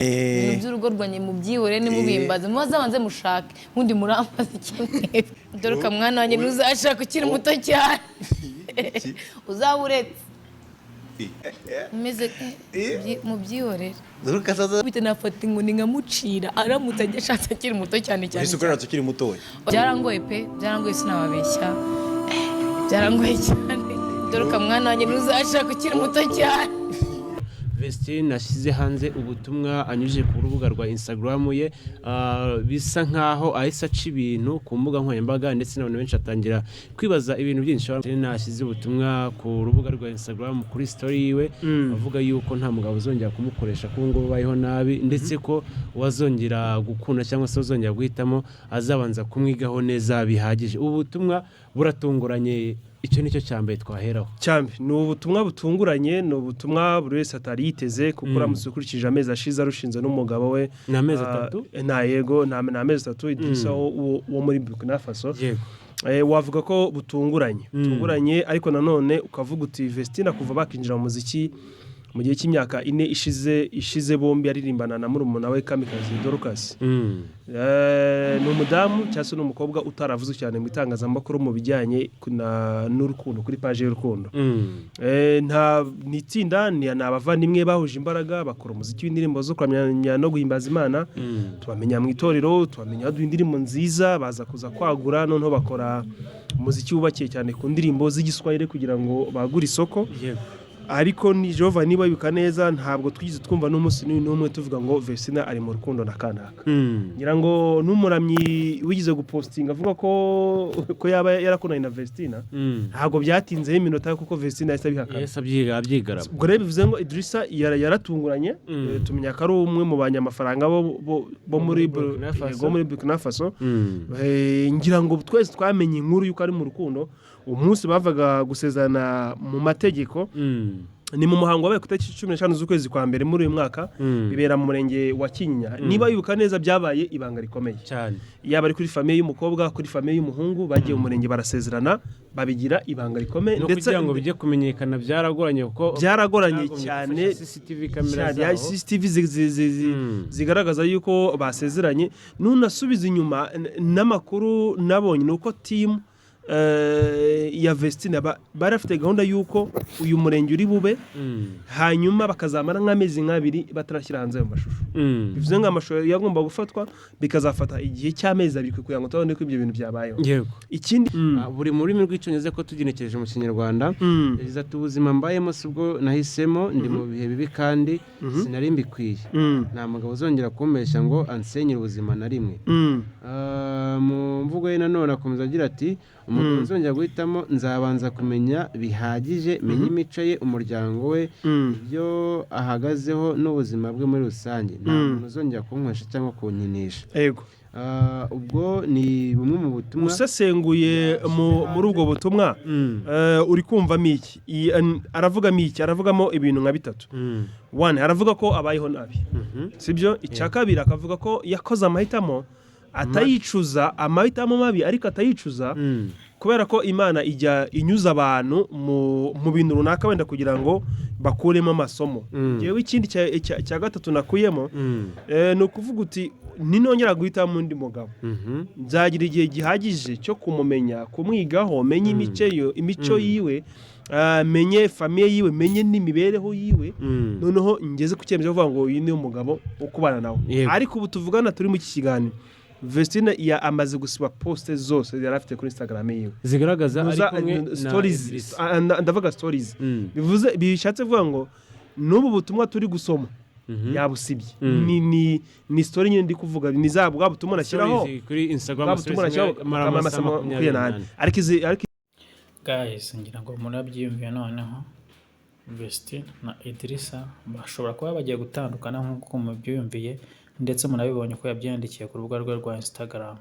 ibintu by'urugo rwanjye mu byihore nimubimbaze muzabanze mushake ubundi murambaza kimwe dore ka mwana wanjye ntuzashaka ukiri muto cyane uzaba uretse umeze mu byihorere bite nafata inkoni nkamucira aramutse ajya ashatse akiri muto cyane cyane ese ukorera ukiri mutoya byarangoye pe byarangoye sinababeshya byarangoye cyane dore ka mwana wanjye ntuzashaka ukiri muto cyane. Vestine ashyize hanze ubutumwa anyujije ku rubuga rwa Instagram ye bisa nkaho ahise aca ibintu ku mbuga nkoranyambaga ndetse n'abantu benshi atangira kwibaza ibintu byinshi. Vestine ashyize ubutumwa ku rubuga rwa Instagram kuri story yiwe avuga yuko nta mugabo uzongera kumukoresha ko ngo bayeho nabi ndetse ko wazongera gukunda cyangwa se uzongera guhitamo azabanza kumwigaho neza bihagije. Ubu butumwa buratunguranye, icyo nicyo cyambere twaheraho cyambe ni ubutumwa butunguranye, ni ubutumwa buri wese atari yiteze kuko uramutse ukurikije amezi ashize arushinze n'umugabo we ni amezi 3 nta yego ni amezi 3 Idrissa wo muri Burkina Faso wavuga ko butunguranye ariko nanone ukavuga uti Vestine kuva bakinjira mu muziki mu gihe cy'imyaka 4 ishize bombi aririmbana na murumuna we Kamikazi Dorcas. Ni umudamu cyangwa ni umukobwa utaravuze cyane mu itangazamakuru mu bijyanye n'urukundo kuri page y'urukundo. Nta nitsinda ni abavandimwe bahuje imbaraga bakora umuziki w'indirimbo zo kuramya no guhimbaza Imana. Tubamenya mu itorero, tubamenya indirimbo nziza, baza kuza kwagura noneho bakora umuziki wubakiye cyane ku ndirimbo z'igiswahili kugira ngo bagure isoko. Ariko ni Jova niba yuka neza ntabwo twigize twumva n'umunsi n'umwe tuvuga ngo Vestine ari mu rukundo na kanaka. Ngira ngo n'umuramyi wigize gupostinga avuga ko yaba yarakundanye na Vestine ntabwo byatinzeho iminota kuko Vestine yahise abihakana. Yes abyigarama. Ubwo rero bivuze ngo Idrissa yaratunguranye tumenya ko ari umwe mu banyamafaranga bo muri Burkina Faso. Ngira ngo twese twamenye inkuru yuko ari mu rukundo umunsi bavaga gusezerana mu mategeko. Ni mu muhango wabaye ku itariki 15 z'ukwezi kwa mbere muri uyu mwaka bibera mu murenge wa Kinyinya. Niba yuka neza byabaye ibanga rikomeye cyane, yaba ari kuri famille y'umukobwa kuri famille y'umuhungu bagiye mu murenge barasezerana babigira ibanga rikomeye ndetse kugira ngo bijye kumenyekana byaragoranye kuko byaragoranye cyane. CCTV kamera zaho CCTV zigaragaza yuko basezeranye. Nunasubiza inyuma n'amakuru nabonye nuko team ya Vestine barafite gahunda yuko uyu murenge uri bube hanyuma bakazamara nk'amezi 2 batarashyira hanze ayo mashusho. Bivuze ngo amashusho yagomba gufatwa bikazafata igihe cy'amezi 2 kugira ngo tubone ko ibyo bintu byabayeho. Ikindi buri muri rw'icyongereza ko tugenekereje mu Kinyarwanda yagize ati ubuzima mbayemo subwo nahisemo ndi mu bihe bibi kandi sinari mbikwiye. Nta mugabo uzongera kumbeshya ngo ansenyere ubuzima na rimwe. Mu mvugo ye nanone akomeza agira ati umuntu uzongera guhitamo nzabanza kumenya bihagije menye imico ye umuryango we ibyo ahagazeho n'ubuzima bwe muri rusange. Nta muntu uzongera kunkwesha cyangwa kunyinisha. Ubwo ni bumwe mu butumwa usesenguye muri ubwo butumwa. Uri kumvamo iki? Aravugamo iki? Aravugamo ibintu nka 3. 1 aravuga ko abayeho nabi, sibyo? Icya kabiri akavuga ko yakoze amahitamo atayicuza, amahitamo mabi ariko atayicuza kubera ko Imana ijya inyuza abantu mu bintu runaka wenda kugira ngo bakuremo amasomo. Yewe ikindi cya 3 nakuyemo no kuvuga uti ninongera guhitamo undi mugabo nzagira igihe gihagije cyo kumumenya, kumwigaho, menye imico yiwe, menye famille yiwe, menye n'imibereho yiwe, noneho ngeze ku cyemezo kuvuga ngo uyu ni umugabo wo kubana nawe. Ariko ubu tuvugana turi mu kiganiro Vestine amaze gusiba poste zose yari afite kuri Instagram yiwe zigaragaza ari kumwe stories, ndavuga stories bivuze bishatse kuvuga ngo n'ubu butumwa turi gusoma yabusibye. Ni story nyine ndi kuvuga ni zabwa butumwa nashyiraho kuri Instagram stories amasama 28 ariko guys ngira ngo murabyiyumviye noneho Vestine na Idrissa bashobora kuba bagiye gutandukana nk'uko mubyiyumviye ndetse munabibonye ko yabyandikiye ku rubuga rwe rwa Instagram.